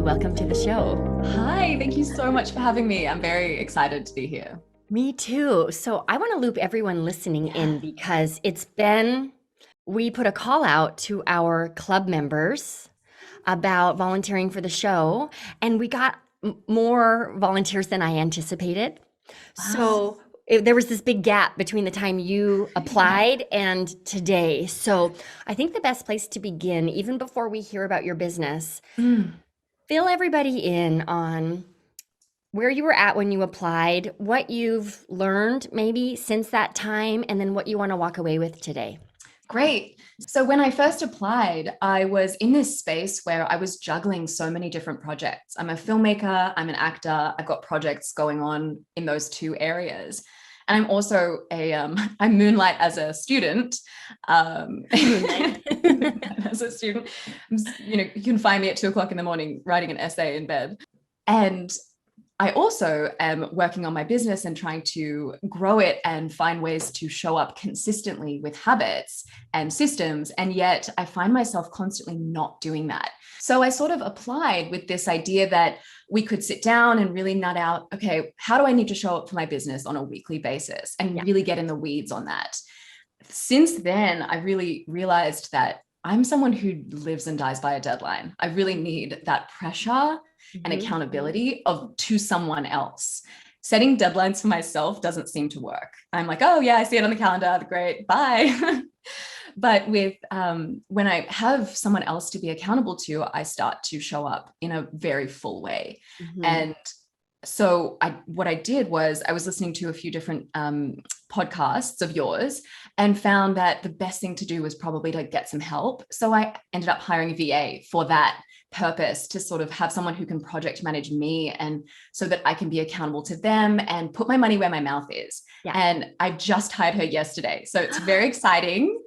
welcome to the show. Hi, thank you so much for having me. I'm very excited to be here. Me too. So I want to loop everyone listening in because we put a call out to our club members about volunteering for the show, and we got more volunteers than I anticipated. So there was this big gap between the time you applied and today. So I think the best place to begin, even before we hear about your business, fill everybody in on where you were at when you applied, what you've learned maybe since that time, and then what you want to walk away with today. Great. So when I first applied, I was in this space where I was juggling so many different projects. I'm a filmmaker, I'm an actor, I've got projects going on in those two areas. And I'm also I moonlight as a student. As a student, you can find me at 2:00 in the morning writing an essay in bed. And I also am working on my business and trying to grow it and find ways to show up consistently with habits and systems. And yet I find myself constantly not doing that. So I sort of applied with this idea that we could sit down and really nut out, okay, how do I need to show up for my business on a weekly basis and really get in the weeds on that? Since then, I really realized that I'm someone who lives and dies by a deadline. I really need that pressure and accountability to someone else. Setting deadlines for myself doesn't seem to work. I'm like, oh yeah, I see it on the calendar, great, bye. But with when I have someone else to be accountable to, I start to show up in a very full way. And so what I did was I was listening to a few different podcasts of yours and found that the best thing to do was probably to get some help. So I ended up hiring a VA for that purpose, to sort of have someone who can project manage me, and so that I can be accountable to them and put my money where my mouth is. And I just hired her yesterday. So it's very exciting.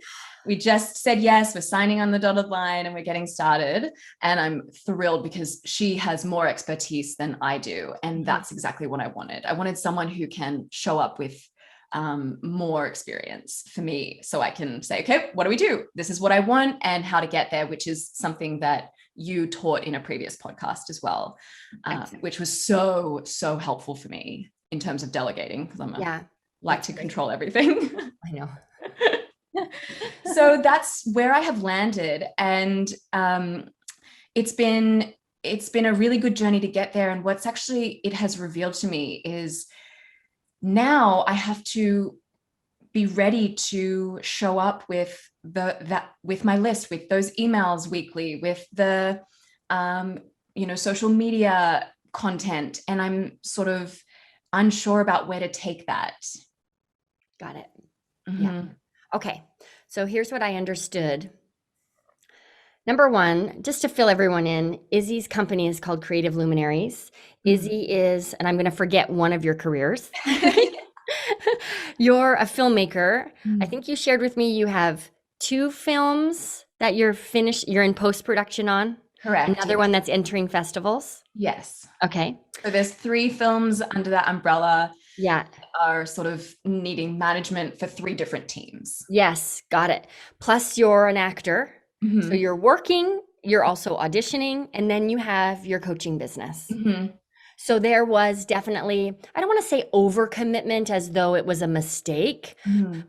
We just said yes, we're signing on the dotted line and we're getting started. And I'm thrilled because she has more expertise than I do. And that's exactly what I wanted. I wanted someone who can show up with more experience for me, so I can say, okay, what do we do? This is what I want and how to get there, which is something that you taught in a previous podcast as well, which was so, so helpful for me in terms of delegating, because like to control everything. I know. So that's where I have landed. And it's been a really good journey to get there. And what's actually it has revealed to me is now I have to be ready to show up with with my list, with those emails weekly, with the social media content. And I'm sort of unsure about where to take that. Got it. Yeah. Okay. So here's what I understood. Number one, just to fill everyone in, Izzy's company is called Creative Luminaries. Izzy is, and I'm going to forget one of your careers. You're a filmmaker. I think you shared with me you have 2 films that you're in post-production on. Correct. Another one that's entering festivals. Yes. Okay. So there's 3 films under that umbrella. Yeah. Are sort of needing management for 3 different teams. Yes. Got it. Plus you're an actor. So you're working, you're also auditioning, and then you have your coaching business. So there was definitely, I don't want to say overcommitment as though it was a mistake,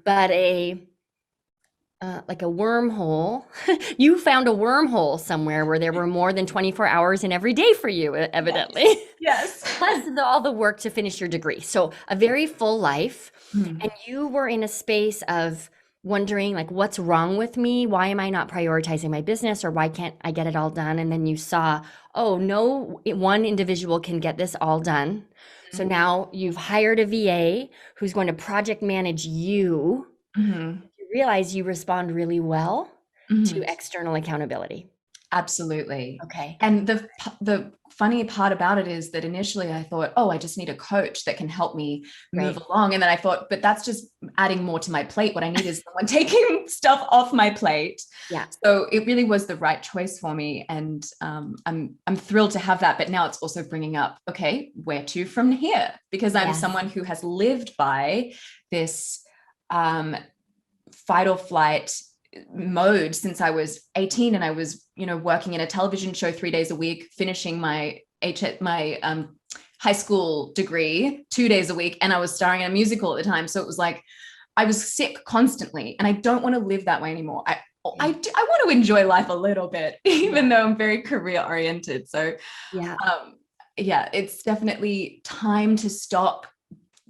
but like a wormhole. You found a wormhole somewhere where there were more than 24 hours in every day for you, evidently. Yes. Plus all the work to finish your degree. So a very full life. And you were in a space of wondering, like, what's wrong with me? Why am I not prioritizing my business, or why can't I get it all done? And then you saw, oh, no, one individual can get this all done. So now you've hired a VA who's going to project manage you. You realize you respond really well to external accountability. Absolutely. Okay. And the funny part about it is that initially I thought, oh, I just need a coach that can help me move along. And then I thought, but that's just adding more to my plate. What I need is someone taking stuff off my plate. Yeah. So it really was the right choice for me. And I'm thrilled to have that. But now it's also bringing up, okay, where to from here? Because I'm someone who has lived by this fight or flight mode since I was 18, and I was, working in a television show 3 days a week, finishing my high school degree 2 days a week, and I was starring in a musical at the time. So it was like I was sick constantly, and I don't want to live that way anymore. I want to enjoy life a little bit, even though I'm very career oriented. So it's definitely time to stop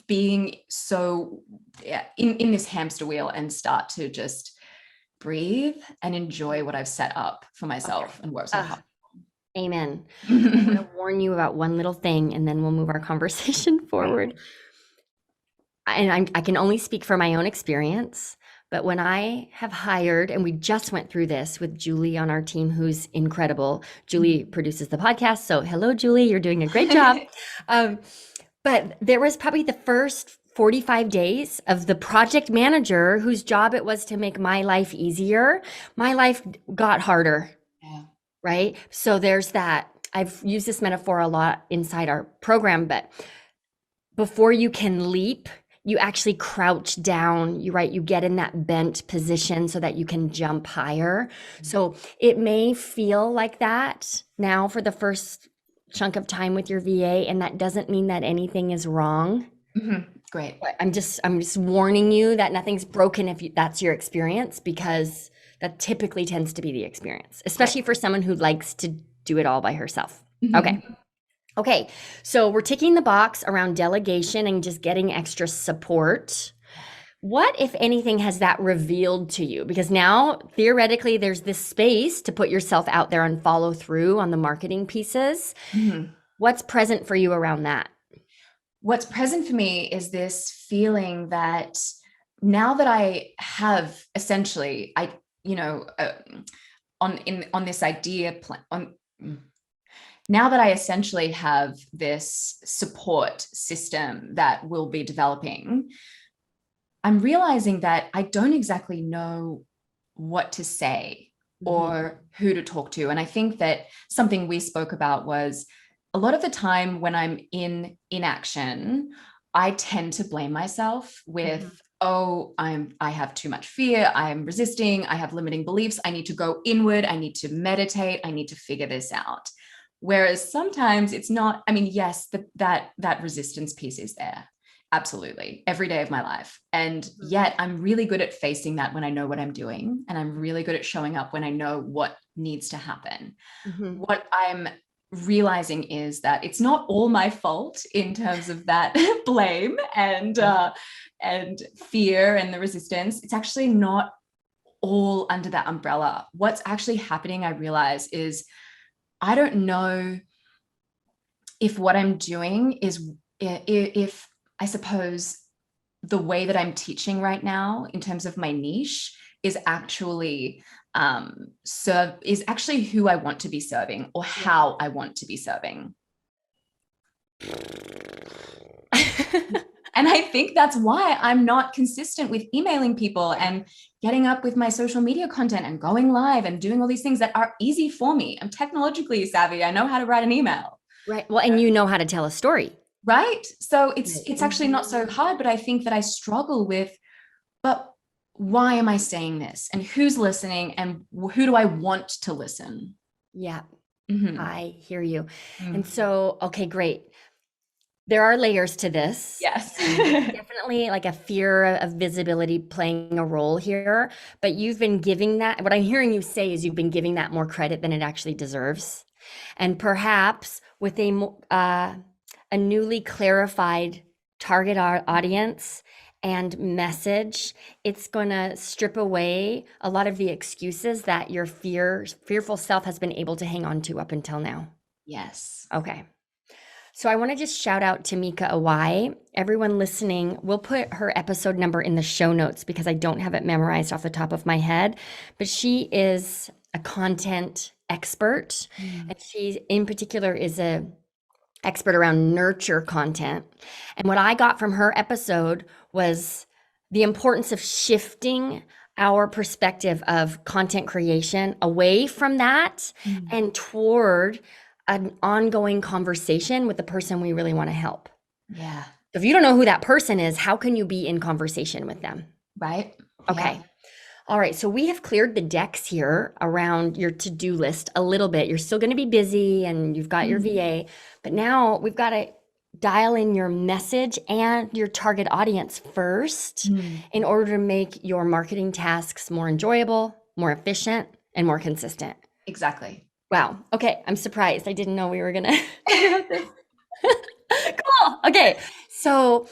being so in this hamster wheel and start to just breathe and enjoy what I've set up for myself and work so hard. Amen. I'm going to warn you about one little thing, and then we'll move our conversation forward. And I can only speak from my own experience, but when I have hired, and we just went through this with Julie on our team, who's incredible. Julie produces the podcast. So hello, Julie, you're doing a great job. But there was probably the first 45 days of the project manager whose job it was to make my life easier. My life got harder. Yeah. Right? So there's that. I've used this metaphor a lot inside our program, but before you can leap, you actually crouch down, you get in that bent position so that you can jump higher. So it may feel like that now for the first chunk of time with your VA, and that doesn't mean that anything is wrong. Mm-hmm. Great. But I'm just warning you that nothing's broken if that's your experience, because that typically tends to be the experience, especially for someone who likes to do it all by herself. Mm-hmm. Okay, so we're ticking the box around delegation and just getting extra support. What, if anything, has that revealed to you? Because now, theoretically, there's this space to put yourself out there and follow through on the marketing pieces. Mm-hmm. What's present for you around that? What's present for me is this feeling that now that I have essentially, on this idea plan, now that I essentially have this support system that we'll be developing, I'm realizing that I don't exactly know what to say or who to talk to. And I think that something we spoke about was a lot of the time when I'm in inaction, I tend to blame myself with, I have too much fear, I'm resisting, I have limiting beliefs, I need to go inward, I need to meditate, I need to figure this out. Whereas sometimes it's not, yes, that resistance piece is there. Absolutely. Every day of my life. And yet I'm really good at facing that when I know what I'm doing. And I'm really good at showing up when I know what needs to happen. Mm-hmm. What I'm realizing is that it's not all my fault in terms of that blame and fear and the resistance. It's actually not all under that umbrella. What's actually happening, I realize, is I don't know if what I'm doing is, if I suppose the way that I'm teaching right now in terms of my niche is actually is actually who I want to be serving or how I want to be serving. And I think that's why I'm not consistent with emailing people and getting up with my social media content and going live and doing all these things that are easy for me. I'm technologically savvy. I know how to write an email. Right. Well, and you know how to tell a story. Right. So it's actually not so hard, but I think that I struggle with, but why am I saying this? And who's listening? And who do I want to listen? Yeah. Mm-hmm. I hear you. Mm-hmm. And so, okay, great. There are layers to this. Yes. Definitely like a fear of visibility playing a role here, but you've been giving that, what I'm hearing you say is you've been giving that more credit than it actually deserves. And perhaps with a newly clarified target audience and message, it's going to strip away a lot of the excuses that your fearful self has been able to hang on to up until now. Yes. Okay. So I want to just shout out Tamika Awai. Everyone listening, we'll put her episode number in the show notes because I don't have it memorized off the top of my head, but she is a content expert. And she in particular is a expert around nurture content. And what I got from her episode was the importance of shifting our perspective of content creation away from that and toward an ongoing conversation with the person we really want to help. Yeah. If you don't know who that person is, how can you be in conversation with them? Right. Okay. All right, so we have cleared the decks here around your to-do list a little bit. You're still going to be busy and you've got your Mm. VA, but now we've got to dial in your message and your target audience first Mm. in order to make your marketing tasks more enjoyable, more efficient, and more consistent. Exactly. Wow. Okay, I'm surprised. I didn't know we were going to talk about this. Cool. Okay, so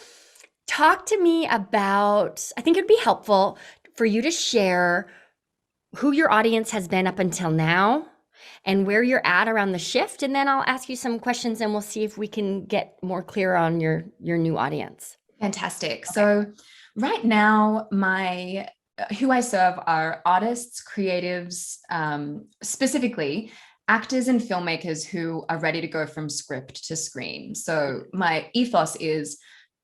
talk to me about, I think it'd be helpful for you to share who your audience has been up until now and where you're at around the shift. And then I'll ask you some questions and we'll see if we can get more clear on your new audience. Fantastic. Okay. So right now, my who I serve are artists, creatives, specifically actors and filmmakers who are ready to go from script to screen. So my ethos is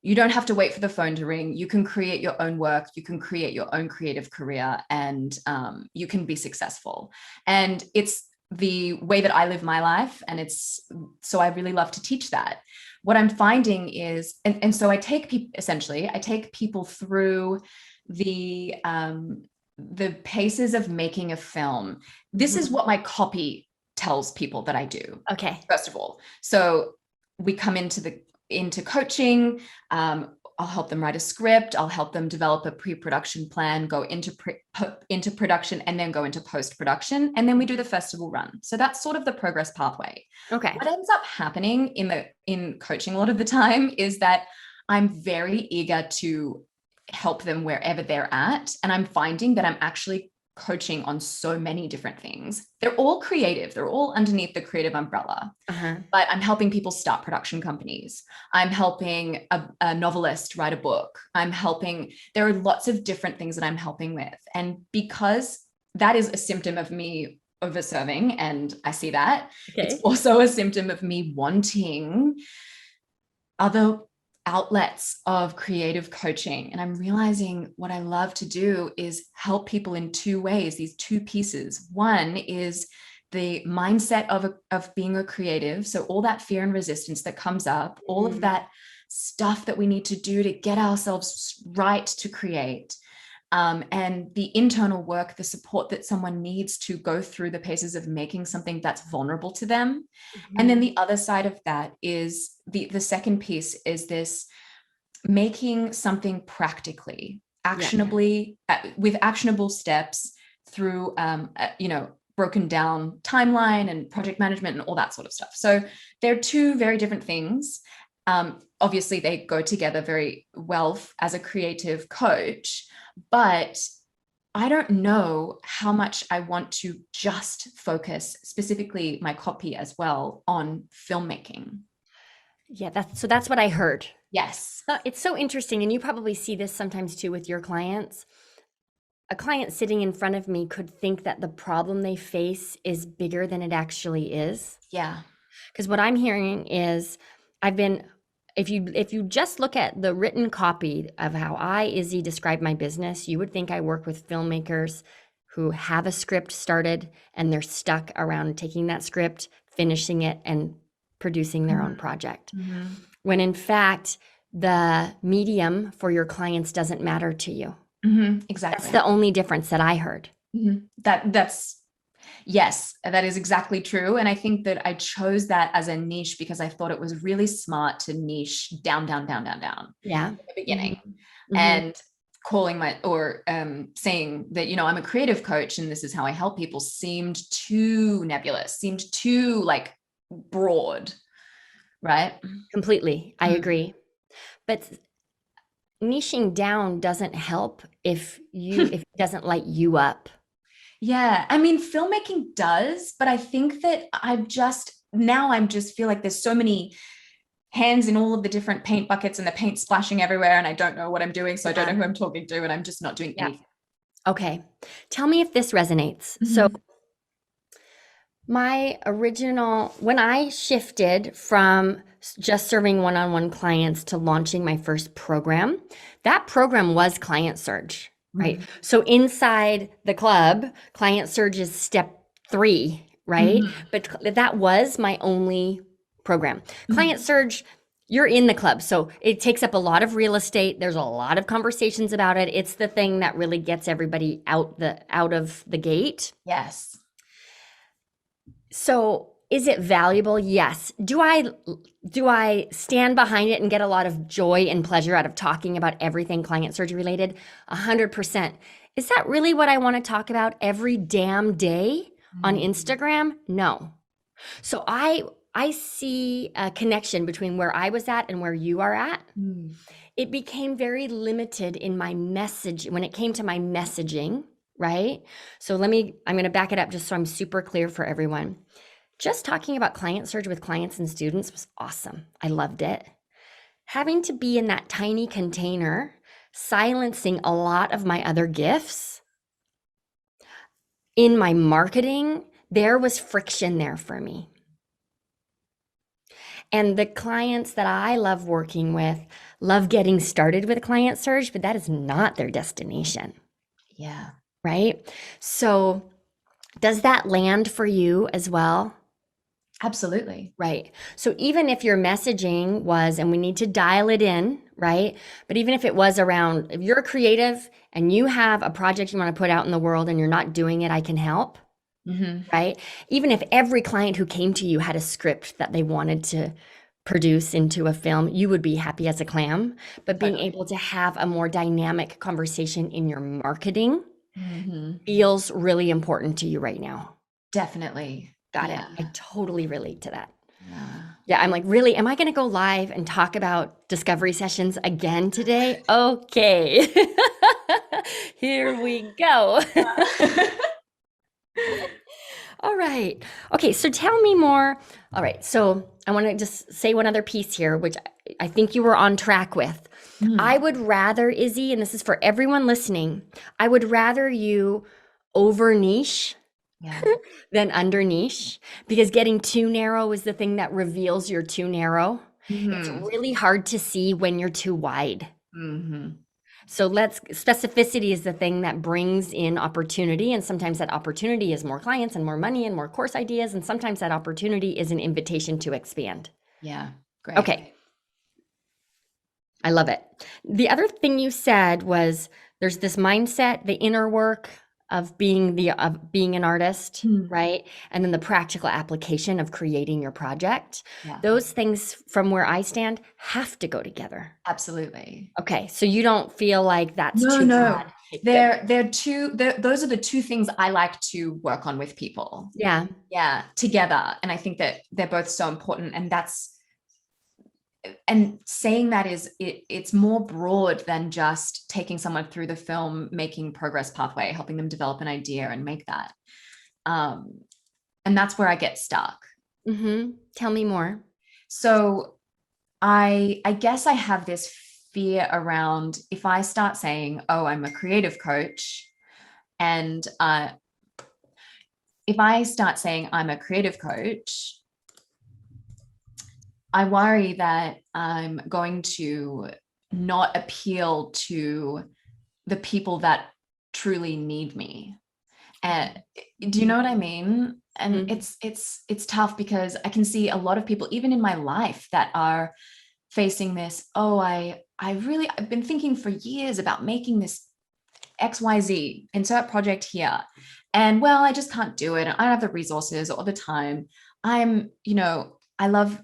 you don't have to wait for the phone to ring. You can create your own work. You can create your own creative career, and you can be successful. And it's the way that I live my life, and it's so I really love to teach that. What I'm finding is, and so I take people, essentially, I take people through the paces of making a film. This is what my copy tells people that I do, Okay. first of all. So we come into coaching. I'll help them write a script. I'll help them develop a pre-production plan, go into production, and then go into post-production. And then we do the festival run. So that's sort of the progress pathway. Okay. What ends up happening in coaching a lot of the time is that I'm very eager to help them wherever they're at. And I'm finding that I'm actually coaching on so many different things. They're all creative. They're all underneath the creative umbrella. But I'm helping people start production companies. I'm helping a novelist write a book. There are lots of different things that I'm helping with. And because that is a symptom of me over-serving, and I see that, it's also a symptom of me wanting other outlets of creative coaching. And I'm realizing what I love to do is help people in two ways, these two pieces. One is the mindset of being a creative. So all that fear and resistance that comes up, all of that stuff that we need to do to get ourselves right to create. And the internal work, the support that someone needs to go through the paces of making something that's vulnerable to them. And then the other side of that is the second piece is this making something practically, actionably, with actionable steps through, broken down timeline and project management and all that sort of stuff. So they're two very different things. Obviously, they go together very well as a creative coach, but I don't know how much I want to just focus, specifically my copy as well, on filmmaking. Yeah, that's what I heard. Yes. It's so interesting, and you probably see this sometimes too with your clients. A client sitting in front of me could think that the problem they face is bigger than it actually is. Yeah. Because what I'm hearing is if you just look at the written copy of how I, Izzy, describe my business, you would think I work with filmmakers who have a script started and they're stuck around taking that script, finishing it, and producing their own project. When in fact, the medium for your clients doesn't matter to you. Exactly. That's the only difference that I heard. Yes, that is exactly true. And I think that I chose that as a niche because I thought it was really smart to niche down Yeah. in the beginning. And calling saying that, I'm a creative coach and this is how I help people seemed too nebulous, seemed too like broad, right? Completely. I agree. But niching down doesn't help if it doesn't light you up. Yeah, I mean, filmmaking does, but I think that I'm just feel like there's so many hands in all of the different paint buckets and the paint splashing everywhere, and I don't know what I'm doing, so I don't know who I'm talking to, and I'm just not doing anything. Okay, tell me if this resonates. So when I shifted from just serving one-on-one clients to launching my first program, that program was Client Surge. Right. So inside the club, Client Surge is step 3, right? But that was my only program. Client Surge, You're in the club. So it takes up a lot of real estate. There's a lot of conversations about it. It's the thing that really gets everybody out of the gate. Yes. So is it valuable? Yes. Do I stand behind it and get a lot of joy and pleasure out of talking about everything client surgery related? 100%. Is that really what I want to talk about every damn day on Instagram? No. So I see a connection between where I was at and where you are at. It became very limited in my message when it came to my messaging, right? So I'm going to back it up just so I'm super clear for everyone. Just talking about client surge with clients and students was awesome. I loved it. Having to be in that tiny container, silencing a lot of my other gifts in my marketing, there was friction there for me. And the clients that I love working with love getting started with client surge, but that is not their destination. Yeah. Right? So does that land for you as well? Absolutely. Right. So even if your messaging was, and we need to dial it in, right? But even if it was around, if you're a creative and you have a project you want to put out in the world and you're not doing it, I can help. Right? Even if every client who came to you had a script that they wanted to produce into a film, you would be happy as a clam. But being able to have a more dynamic conversation in your marketing feels really important to you right now. Definitely. Got it. I totally relate to that. Yeah. Yeah, I'm like, really, am I going to go live and talk about discovery sessions again today? Okay. Here we go. All right. Okay, so tell me more. All right, so I want to just say one other piece here, which I think you were on track with. I would rather, Izzy, and this is for everyone listening, I would rather you over niche than under niche, because getting too narrow is the thing that reveals you're too narrow. It's really hard to see when you're too wide. So specificity is the thing that brings in opportunity. And sometimes that opportunity is more clients and more money and more course ideas. And sometimes that opportunity is an invitation to expand. Yeah. Great. Okay. I love it. The other thing you said was there's this mindset, the inner work of being an artist, right? And then the practical application of creating your project. Yeah. Those things, from where I stand, have to go together. Absolutely. Okay, so you don't feel like that's too No. bad. Those are the two things I like to work on with people. Yeah. Yeah, together. And I think that they're both so important. And saying that it's more broad than just taking someone through the film, making progress pathway, helping them develop an idea and make that. And that's where I get stuck. Tell me more. So I guess I have this fear around, if I start saying, oh, I'm a creative coach, and if I start saying I'm a creative coach, I worry that I'm going to not appeal to the people that truly need me. And do you know what I mean? And it's tough, because I can see a lot of people, even in my life, that are facing this. Oh, I've been thinking for years about making this XYZ insert project here. And well, I just can't do it. I don't have the resources or the time. I love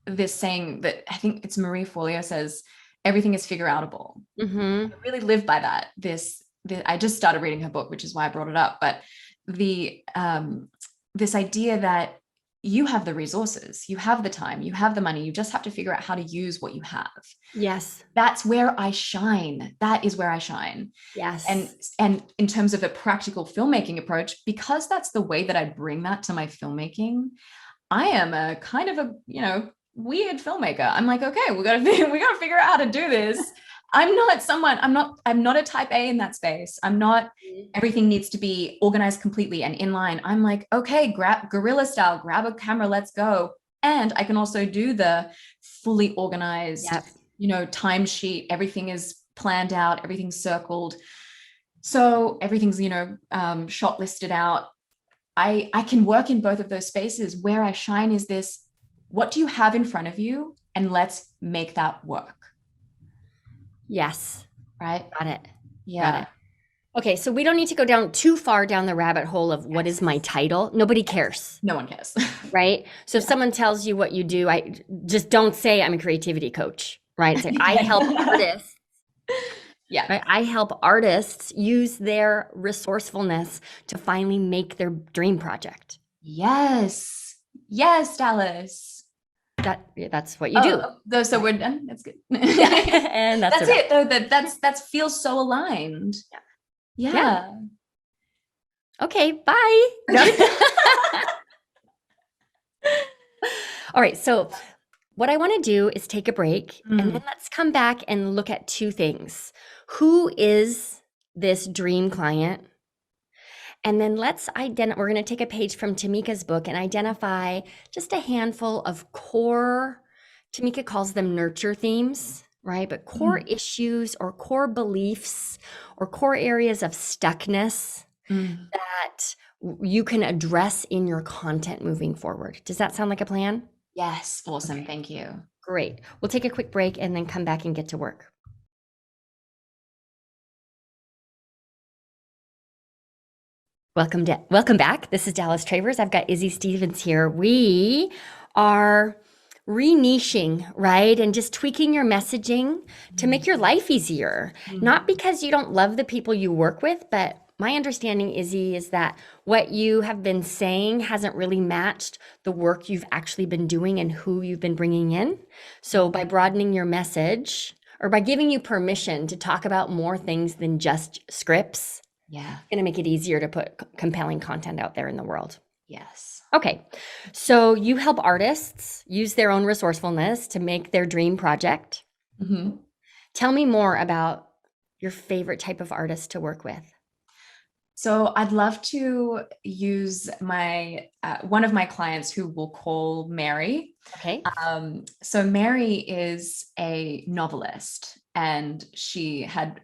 this saying that I think it's Marie Forleo says, everything is figure outable. I really live by that. I just started reading her book, which is why I brought it up. But this idea that you have the resources, you have the time, you have the money, you just have to figure out how to use what you have. Yes. That's where I shine. That is where I shine. Yes. And in terms of a practical filmmaking approach, because that's the way that I bring that to my filmmaking, I am a kind of a, weird filmmaker. I'm like, okay, we got to figure out how to do this. I'm not a type A in that space. I'm not, everything needs to be organized completely and in line. I'm like, okay, grab guerrilla style, grab a camera, let's go. And I can also do the fully organized, timesheet. Everything is planned out, everything's circled. So everything's, shot listed out. I can work in both of those spaces. Where I shine is this: what do you have in front of you, and let's make that work. Yes. Right? Got it. Yeah. Got it. Okay, so we don't need to go down too far down the rabbit hole of what is my title. Nobody cares, No one cares. right? So if Yeah. someone tells you what you do, I just don't say I'm a creativity coach, right? Say I help artists. Yeah. Right? I help artists use their resourcefulness to finally make their dream project. Yes. Yes, Dallas. That's what you do. So we're done. That's good. Yeah. And That's it though. That feels so aligned. Yeah. Yeah. Okay, bye. All right, so what I want to do is take a break and then let's come back and look at two things. Who is this dream client? And then let's identify, we're going to take a page from Tamika's book and identify just a handful of core, Tamika calls them nurture themes, right? But core issues or core beliefs or core areas of stuckness that you can address in your content moving forward. Does that sound like a plan? Yes. Awesome. Okay. Thank you. Great. We'll take a quick break and then come back and get to work. Welcome back. This is Dallas Travers. I've got Izzy Stevens here. We are re-niching, right? And just tweaking your messaging to make your life easier. Not because you don't love the people you work with, but my understanding, Izzy, is that what you have been saying hasn't really matched the work you've actually been doing and who you've been bringing in. So by broadening your message or by giving you permission to talk about more things than just scripts, Yeah. going to make it easier to put compelling content out there in the world. Yes. Okay. So you help artists use their own resourcefulness to make their dream project. Tell me more about your favorite type of artist to work with. So I'd love to use my one of my clients who we'll call Mary. Okay. So Mary is a novelist and she had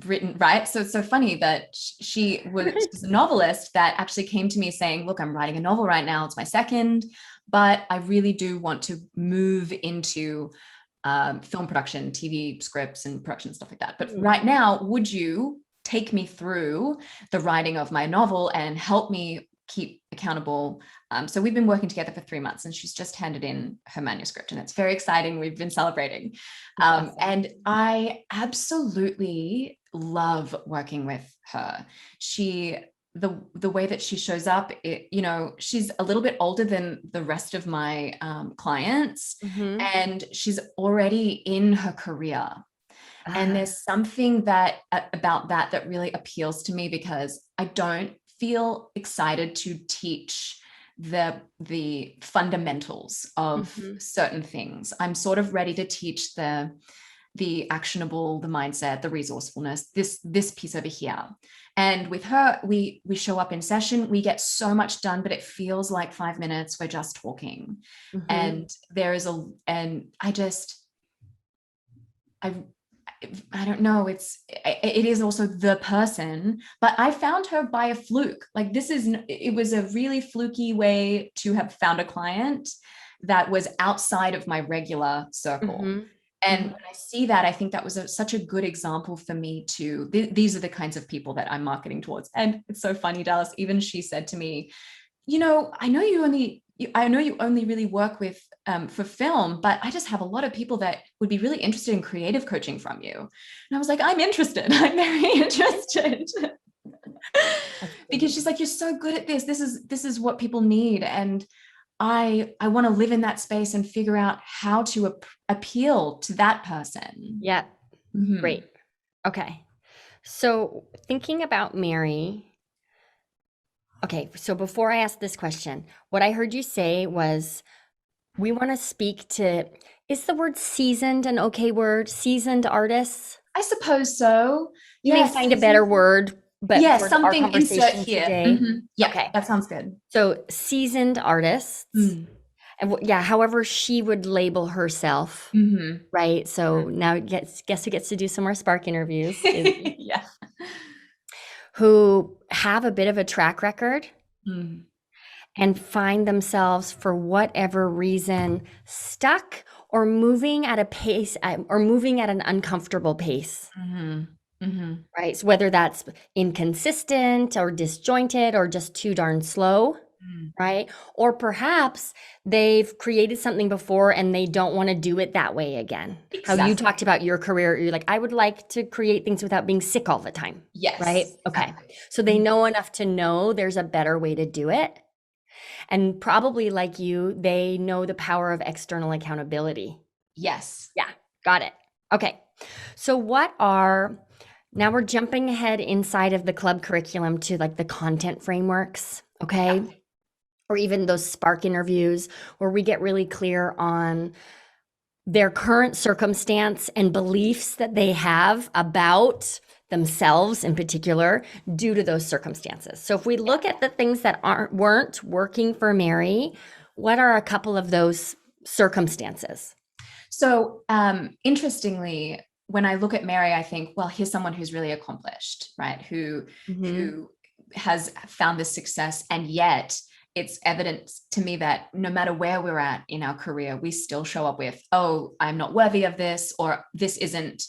written, right? So it's so funny that she's a novelist that actually came to me saying, look, I'm writing a novel right now. It's my second, but I really do want to move into film production, TV scripts and production, stuff like that. But right now, would you take me through the writing of my novel and help me keep accountable? So we've been working together for 3 months and she's just handed in her manuscript and it's very exciting. We've been celebrating. Awesome. And I absolutely love working with her. The way that she shows up, she's a little bit older than the rest of my clients and she's already in her career. And there's something about that really appeals to me because I don't feel excited to teach the fundamentals of certain things. I'm sort of ready to teach the actionable, the mindset, the resourcefulness, this piece over here. And with her, we show up in session, we get so much done, but it feels like 5 minutes, we're just talking. And I don't know, it is also the person, but I found her by a fluke. Like it was a really fluky way to have found a client that was outside of my regular circle. And when I see that, I think that was such a good example for me to, these are the kinds of people that I'm marketing towards. And it's so funny, Dallas, even she said to me, I know you only really work with for film, but I just have a lot of people that would be really interested in creative coaching from you. And I was like, I'm interested. I'm very interested. Because she's like, you're so good at this. This is what people need. And I want to live in that space and figure out how to appeal to that person. Yeah. Great. Okay. So thinking about Mary. Okay. So before I ask this question, what I heard you say was, we want to speak to, is the word seasoned an okay word? Seasoned artists? I suppose so. You may find a better word, but for something our conversation insert here. today. Yeah, okay. That sounds good. So seasoned artists, and however she would label herself, right? So now guess who gets to do some more Spark interviews? Yeah. Who have a bit of a track record and find themselves, for whatever reason, stuck or moving at a pace or moving at an uncomfortable pace, Mm-hmm. Mm-hmm. right? So whether that's inconsistent or disjointed or just too darn slow, right? Or perhaps they've created something before and they don't want to do it that way again. How you Exactly. talked about your career, you're like, I would like to create things without being sick all the time, right? Yes, Okay. exactly. So they know enough to know there's a better way to do it. And probably like you, they know the power of external accountability. Yes. Yeah, got it. Okay. So now we're jumping ahead inside of the club curriculum to like the content frameworks, okay? Yeah. Or even those spark interviews where we get really clear on their current circumstance and beliefs that they have about themselves in particular due to those circumstances. So if we look at the things that weren't working for Mary, what are a couple of those circumstances? So interestingly, when I look at Mary, I think, well, here's someone who's really accomplished, right? Mm-hmm. Who has found this success, and yet it's evident to me that no matter where we're at in our career, we still show up with, oh, I'm not worthy of this, or this isn't.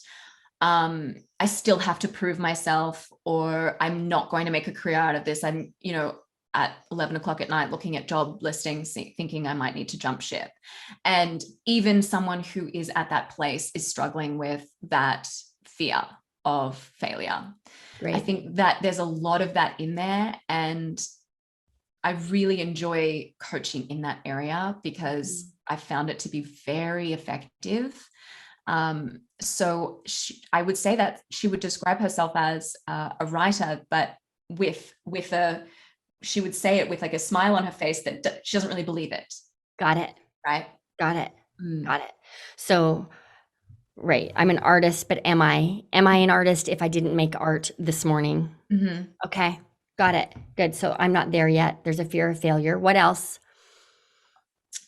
I still have to prove myself, or I'm not going to make a career out of this. I'm, at 11 o'clock at night looking at job listings thinking I might need to jump ship. And even someone who is at that place is struggling with that fear of failure. Great. I think that there's a lot of that in there, and I really enjoy coaching in that area because I found it to be very effective. So I would say that she would describe herself as a writer, but she would say it with like a smile on her face that she doesn't really believe it. Got it. Right. Got it. Got it. So, right. I'm an artist, but am I an artist if I didn't make art this morning? Mm-hmm. Okay. Got it. Good. So I'm not there yet. There's a fear of failure. What else?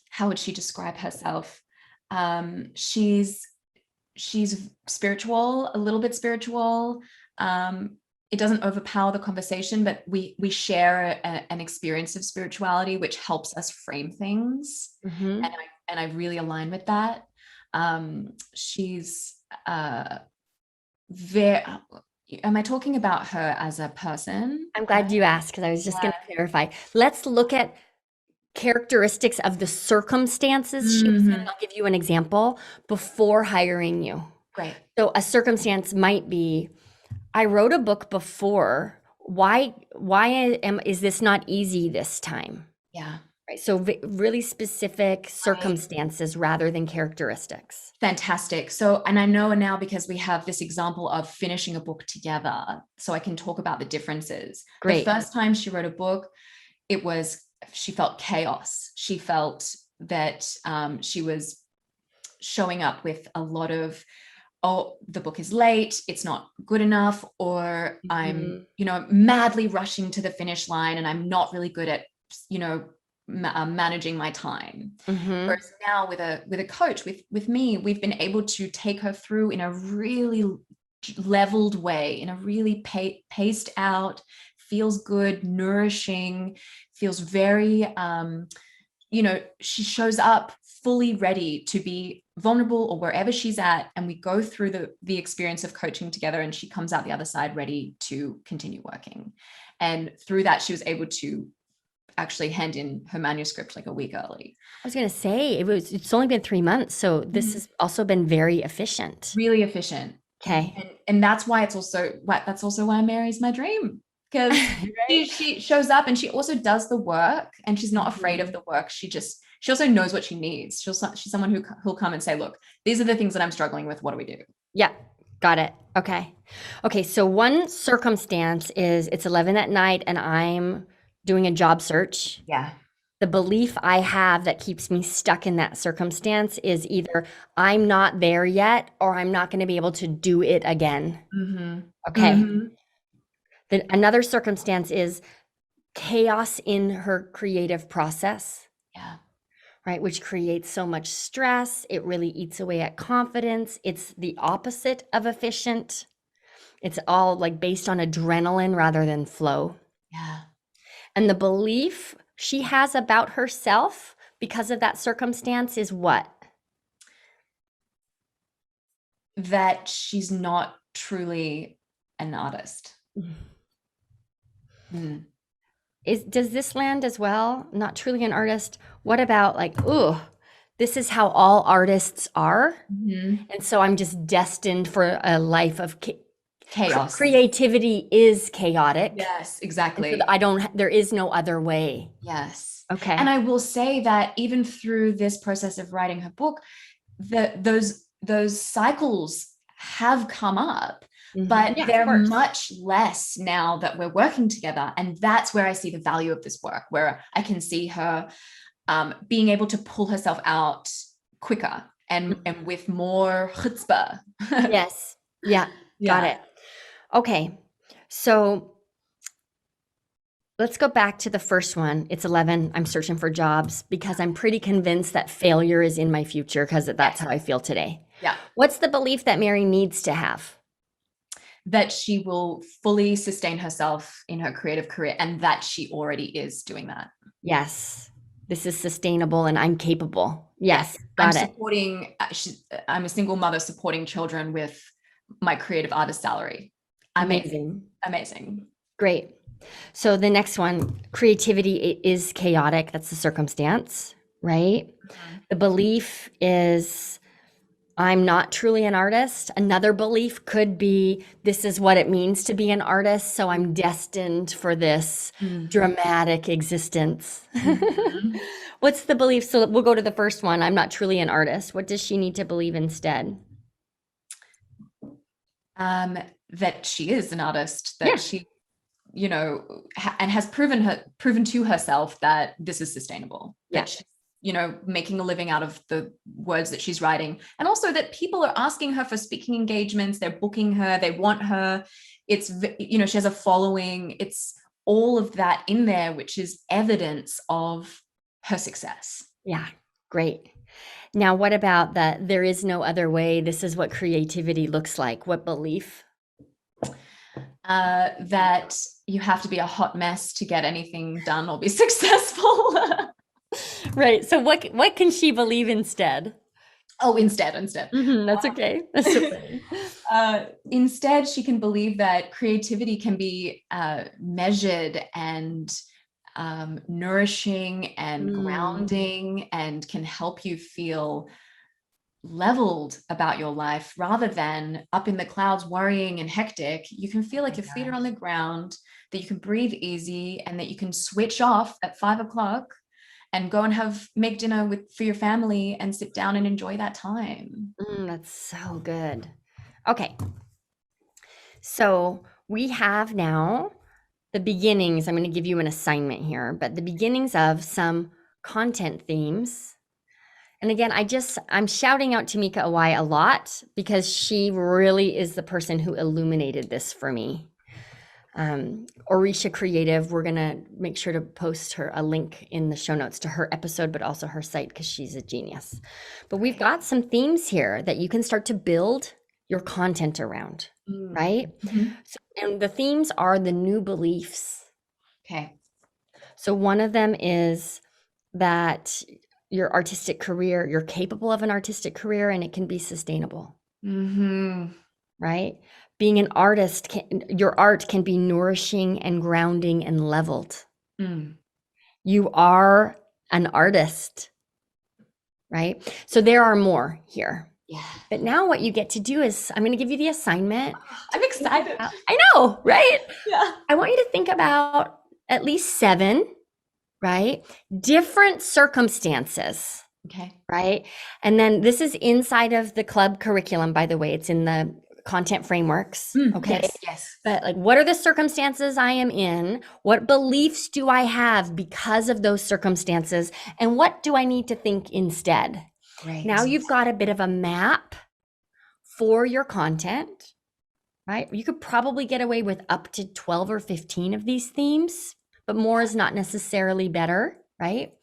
How would she describe herself? She's spiritual, a little bit spiritual. It doesn't overpower the conversation, but we share an experience of spirituality, which helps us frame things. Mm-hmm. And I really align with that. She's very. Am I talking about her as a person? I'm glad you asked because I was just going to clarify. Let's look at characteristics of the circumstances she was in. I'll give you an example before hiring you. Great. So a circumstance might be, I wrote a book before. Why is this not easy this time? Yeah. Right. So really specific circumstances rather than characteristics. Fantastic. So, and I know now because we have this example of finishing a book together, so I can talk about the differences. Great. The first time she wrote a book, she felt chaos. She felt that she was showing up with a lot of, oh, the book is late, it's not good enough, or I'm, madly rushing to the finish line and I'm not really good at, managing my time. Whereas now with a coach, with me, we've been able to take her through in a really leveled way, in a really paced out, feels good, nourishing, feels very, she shows up fully ready to be vulnerable or wherever she's at. And we go through the experience of coaching together, and she comes out the other side ready to continue working. And through that, she was able to actually hand in her manuscript like a week early. I was going to say it's only been 3 months. So this has also been very efficient. Really efficient. Okay. And that's why that's also why Mary's my dream. Because right? she shows up and she also does the work, and she's not afraid of the work. She also knows what she needs. She's someone who'll come and say, look, these are the things that I'm struggling with. What do we do? Yeah. Got it. Okay. So one circumstance is it's 11 at night and I'm doing a job search. Yeah. The belief I have that keeps me stuck in that circumstance is either I'm not there yet or I'm not going to be able to do it again. Okay. Another circumstance is chaos in her creative process. Yeah. Right, which creates so much stress. It really eats away at confidence. It's the opposite of efficient. It's all like based on adrenaline rather than flow. Yeah. And the belief she has about herself because of that circumstance is what? That she's not truly an artist. Does this land as well? Not truly an artist. What about like, ooh, this is how all artists are, and so I'm just destined for a life of Chaos. Creativity is chaotic. Yes, And exactly. so there is no other way. Yes. Okay. And I will say that even through this process of writing her book, those cycles have come up, but they're much less now that we're working together. And that's where I see the value of this work, where I can see her being able to pull herself out quicker and with more chutzpah. Yes. Yeah. Got it. Okay. So let's go back to the first one. It's 11. I'm searching for jobs because I'm pretty convinced that failure is in my future because that's how I feel today. Yeah. What's the belief that Mary needs to have? That she will fully sustain herself in her creative career and that she already is doing that. Yes. This is sustainable and I'm capable. Yes. Got it. I'm a single mother supporting children with my creative artist salary. Amazing. Great. So the next one, creativity is chaotic. That's the circumstance, right? The belief is I'm not truly an artist. Another belief could be this is what it means to be an artist. So I'm destined for this dramatic existence. What's the belief? So we'll go to the first one. I'm not truly an artist. What does she need to believe instead? That she is an artist, that she, and has proven to herself that this is sustainable. That she's, making a living out of the words that she's writing. And also that people are asking her for speaking engagements. They're booking her. They want her. It's, she has a following. It's all of that in there, which is evidence of her success. Yeah. Great. Now, what about that there is no other way? This is what creativity looks like. What belief? That you have to be a hot mess to get anything done or be successful. Right. So what can she believe instead? Oh, instead. That's okay. That's so funny. Instead, she can believe that creativity can be measured and nourishing and grounding and can help you feel leveled about your life rather than up in the clouds worrying and hectic. You can feel like your feet are on the ground, that you can breathe easy, and that you can switch off at 5:00 and go and make dinner for your family and sit down and enjoy that time. That's so good. Okay. So we have now the beginnings. I'm going to give you an assignment here, but the beginnings of some content themes. And again, I'm shouting out Tamika Awai a lot because she really is the person who illuminated this for me. Orisha Creative, we're going to make sure to post her a link in the show notes to her episode, but also her site because she's a genius. But we've got some themes here that you can start to build your content around, right? So, and the themes are the new beliefs. Okay. So one of them is that your artistic career, you're capable of an artistic career and it can be sustainable. Right? Being an artist, your art can be nourishing and grounding and leveled. You are an artist, right? So there are more here. Yeah. But now what you get to do is, I'm going to give you the assignment. I'm excited. I know, right? Yeah. I want you to think about at least 7, right? Different circumstances. Okay. Right? And then this is inside of the club curriculum, by the way. It's in the content frameworks. Okay. Yes. But like, what are the circumstances I am in? What beliefs do I have because of those circumstances? And what do I need to think instead? Great. Now you've got a bit of a map for your content, right? You could probably get away with up to 12 or 15 of these themes, but more is not necessarily better, right?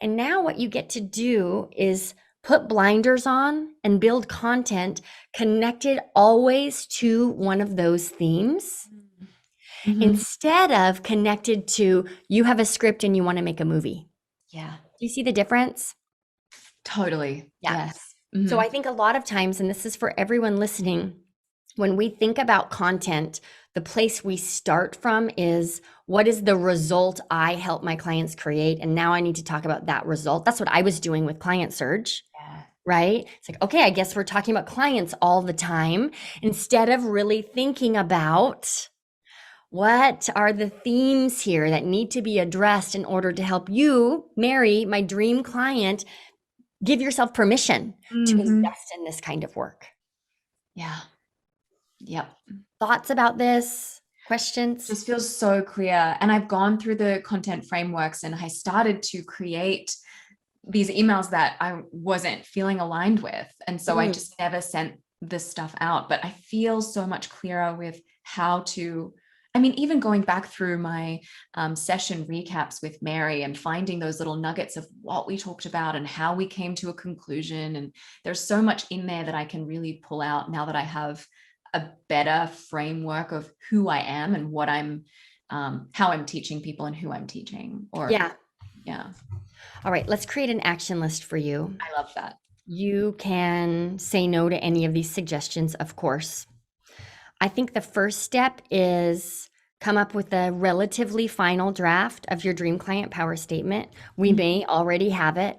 And now what you get to do is put blinders on and build content connected always to one of those themes. Mhm. instead of connected to you have a script and you want to make a movie. Yeah, Do you see the difference? totally. Yeah. Yes. So Mhm. I think a lot of times, and this is for everyone listening, when we think about content, the place we start from is what is the result I help my clients create? And now I need to talk about that result. That's what I was doing with Client Surge, Yeah. right? It's like, okay, I guess we're talking about clients all the time instead of really thinking about what are the themes here that need to be addressed in order to help you marry my dream client. Give yourself permission to Mhm. invest in this kind of work. Yeah. Yep. Thoughts about this? Questions? Just feels so clear. And I've gone through the content frameworks and I started to create these emails that I wasn't feeling aligned with. And so I Mm, just never sent this stuff out. But I feel so much clearer with how to, I mean, even going back through my session recaps with Mary and finding those little nuggets of what we talked about and how we came to a conclusion. And there's so much in there that I can really pull out now that I have a better framework of who I am and what I'm, how I'm teaching people and who I'm teaching. Or, yeah. yeah, All right. Let's create an action list for you. I love that. You can say no to any of these suggestions, of course. I think the first step is come up with a relatively final draft of your dream client power statement. We Mhm. may already have it,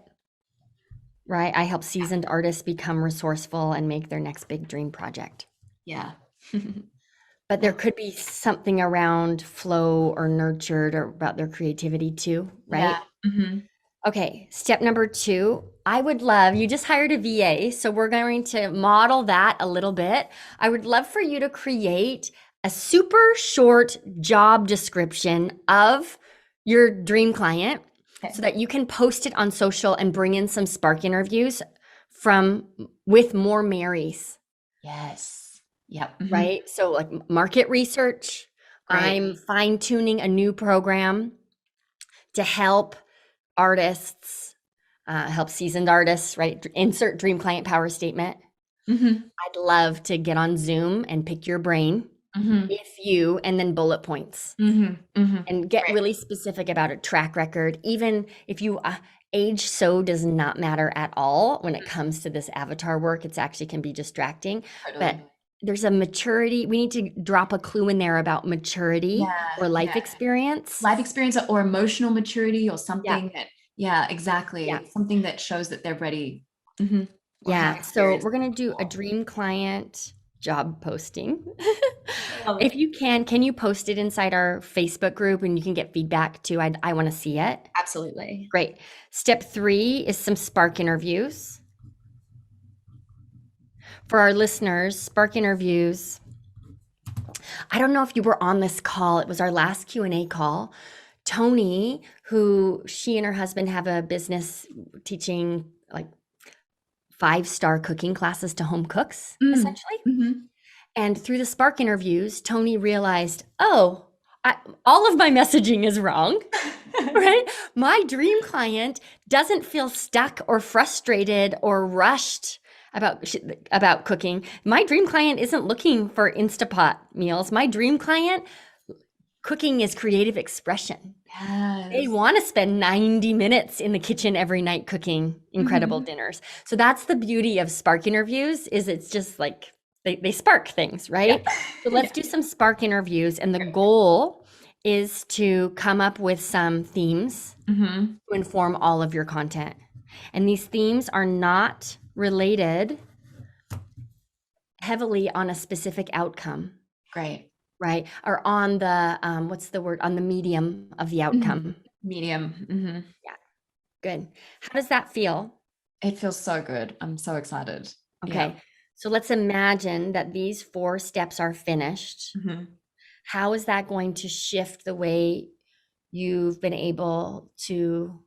right? I help seasoned artists become resourceful and make their next big dream project. Yeah. But there could be something around flow or nurtured or about their creativity too, Yeah. right? Mhm. Okay, step number two. I would love, you just hired a VA, so we're going to model that a little bit. I would love for you to create a super short job description of your dream client so Okay. that you can post it on social and bring in some spark interviews from with more Marys. Yes. Yep. Mhm. Right? So, like market research, Great. I'm fine tuning a new program to help artists, help seasoned artists, right? Insert dream client power statement. Mhm. I'd love to get on Zoom and pick your brain Mhm. if you, and then bullet points Mhm. Mhm. and get Great. really specific about a track record. Even if you, age so does not matter at all when it comes to this avatar work. It's actually can be distracting, but Totally. there's a maturity. We need to drop a clue in there about maturity Yeah. or life Yeah. experience. Life experience or emotional maturity or Yeah. something that, yeah, Yeah. exactly. Something that shows that they're ready. Mhm. Or have Yeah. So experience. we're going to do a dream client job posting. Love If it. you can you post it inside our Facebook group and you can get feedback too? I want to see it. Absolutely. Great. Step three is some Spark interviews. For our listeners, Spark interviews. I don't know if you were on this call. It was our last Q&A call. Tony, who she and her husband have a business teaching like five-star cooking classes to home cooks, Mm. essentially. Mhm. And through the Spark interviews, Tony realized, oh, all of my messaging is wrong, right? My dream client doesn't feel stuck or frustrated or rushed about cooking. My dream client isn't looking for Instapot meals. My dream client, cooking is creative expression. They Yes. want to spend 90 minutes in the kitchen every night cooking incredible Mhm. dinners. So that's the beauty of Spark interviews is it's just like they spark things, Yeah. right? So let's Yeah. do some Spark interviews and the goal is to come up with some themes Mhm. to inform all of your content. And these themes are not related heavily on a specific outcome, Great. right? Or on the what's the word? On the medium of the Mhm. outcome. Medium. Mhm. Yeah, good. How does that feel? It feels so good. I'm so excited. Yeah. Okay. So let's imagine that these four steps are finished. Mhm. How is that going to shift the way you've been able to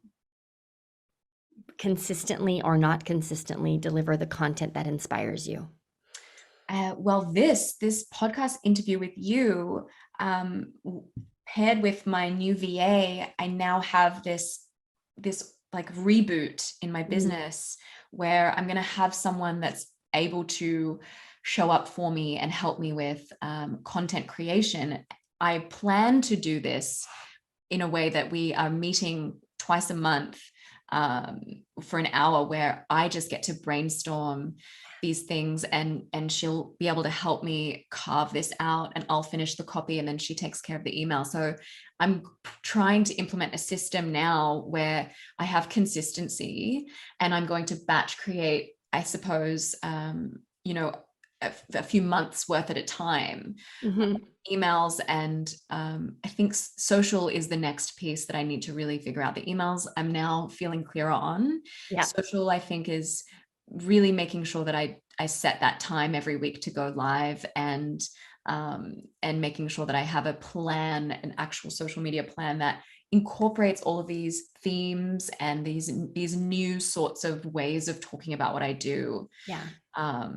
consistently or not consistently deliver the content that inspires you? Well, this podcast interview with you, paired with my new VA, I now have this like reboot in my Mm, business where I'm going to have someone that's able to show up for me and help me with content creation I plan to do this in a way that we are meeting twice a month for an hour where I just get to brainstorm these things, and she'll be able to help me carve this out, and I'll finish the copy, and then she takes care of the email. So I'm trying to implement a system now where I have consistency, and I'm going to batch create, I suppose, you know, a few months worth at a time, emails. And I think social is the next piece that I need to really figure out. The emails I'm now feeling clearer on. Yeah. Social, I think, is really making sure that I set that time every week to go live, and making sure that I have a plan, an actual social media plan that incorporates all of these themes and these new sorts of ways of talking about what I do. Yeah.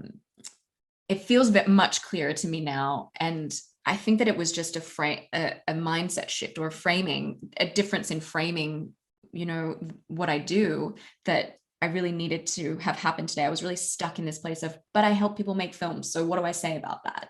It feels a bit much clearer to me now. And I think that it was just a mindset shift, or a difference in framing, you know, what I do, that I really needed to have happen today. I was really stuck in this place of, but I help people make films, so what do I say about that?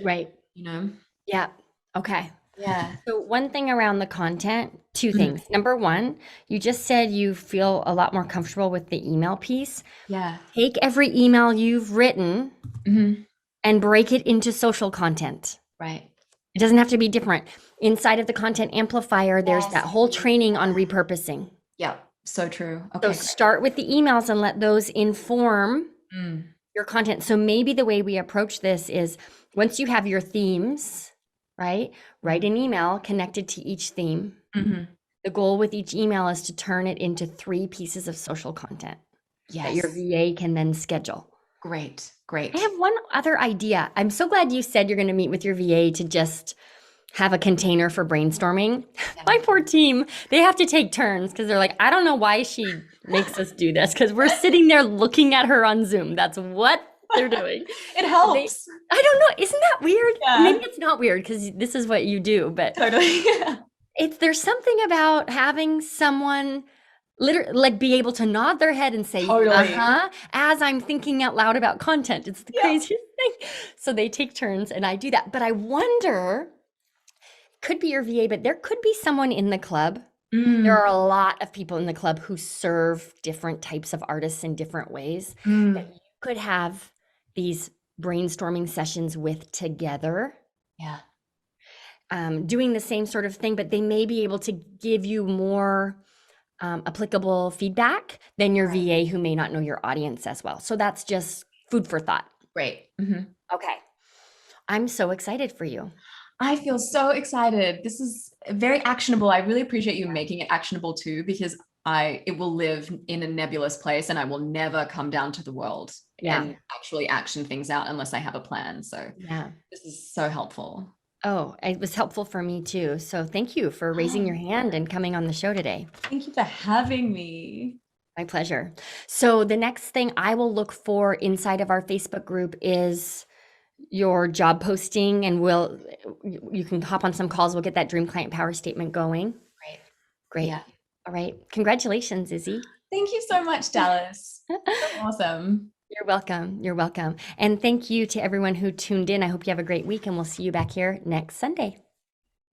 Right. You know? Yeah. Okay. Yeah. So one thing around the content, two things. Number one, you just said you feel a lot more comfortable with the email piece. Yeah. Take every email you've written Mm-hmm. and break it into social content. Right. It doesn't have to be different. Inside of the content amplifier, there's Yes. that whole training on repurposing. Yeah. So true. So Okay. start with the emails and let those inform Mm. your content. So maybe the way we approach this is, once you have your themes, right? Write an email connected to each theme. Mm-hmm. The goal with each email is to turn it into 3 pieces of social content that your Yes. VA can then schedule. Great. Great. I have one other idea. I'm so glad you said you're going to meet with your VA to just have a container for brainstorming. My poor team, they have to take turns because they're like, I don't know why she makes us do this, because we're sitting there looking at her on Zoom. That's what they're doing. It helps. I don't know. Isn't that weird? Yeah. Maybe it's not weird because this is what you do, but Totally. there's something about having someone literally like be able to nod their head and say, Totally. as I'm thinking out loud about content. It's the craziest thing. So they take turns and I do that. But I wonder, could be your VA, but there could be someone in the club. There are a lot of people in the club who serve different types of artists in different ways that you could have these brainstorming sessions with together. Yeah. Doing the same sort of thing, but they may be able to give you more applicable feedback than your VA, who may not know your audience as well. So that's just food for thought. Great. Mm-hmm. Okay. I'm so excited for you. I feel so excited. This is very actionable. I really appreciate you making it actionable too, because it will live in a nebulous place and I will never come down to the world and actually action things out unless I have a plan. So this is so helpful. Oh, it was helpful for me too. So thank you for raising your hand and coming on the show today. Thank you for having me. My pleasure. So the next thing I will look for inside of our Facebook group is your job posting, and you can hop on some calls. We'll get that dream client power statement going. Great. Yeah. All right. Congratulations, Izzy. Thank you so much, Dallas. Awesome. You're welcome. You're welcome. And thank you to everyone who tuned in. I hope you have a great week, and we'll see you back here next Sunday.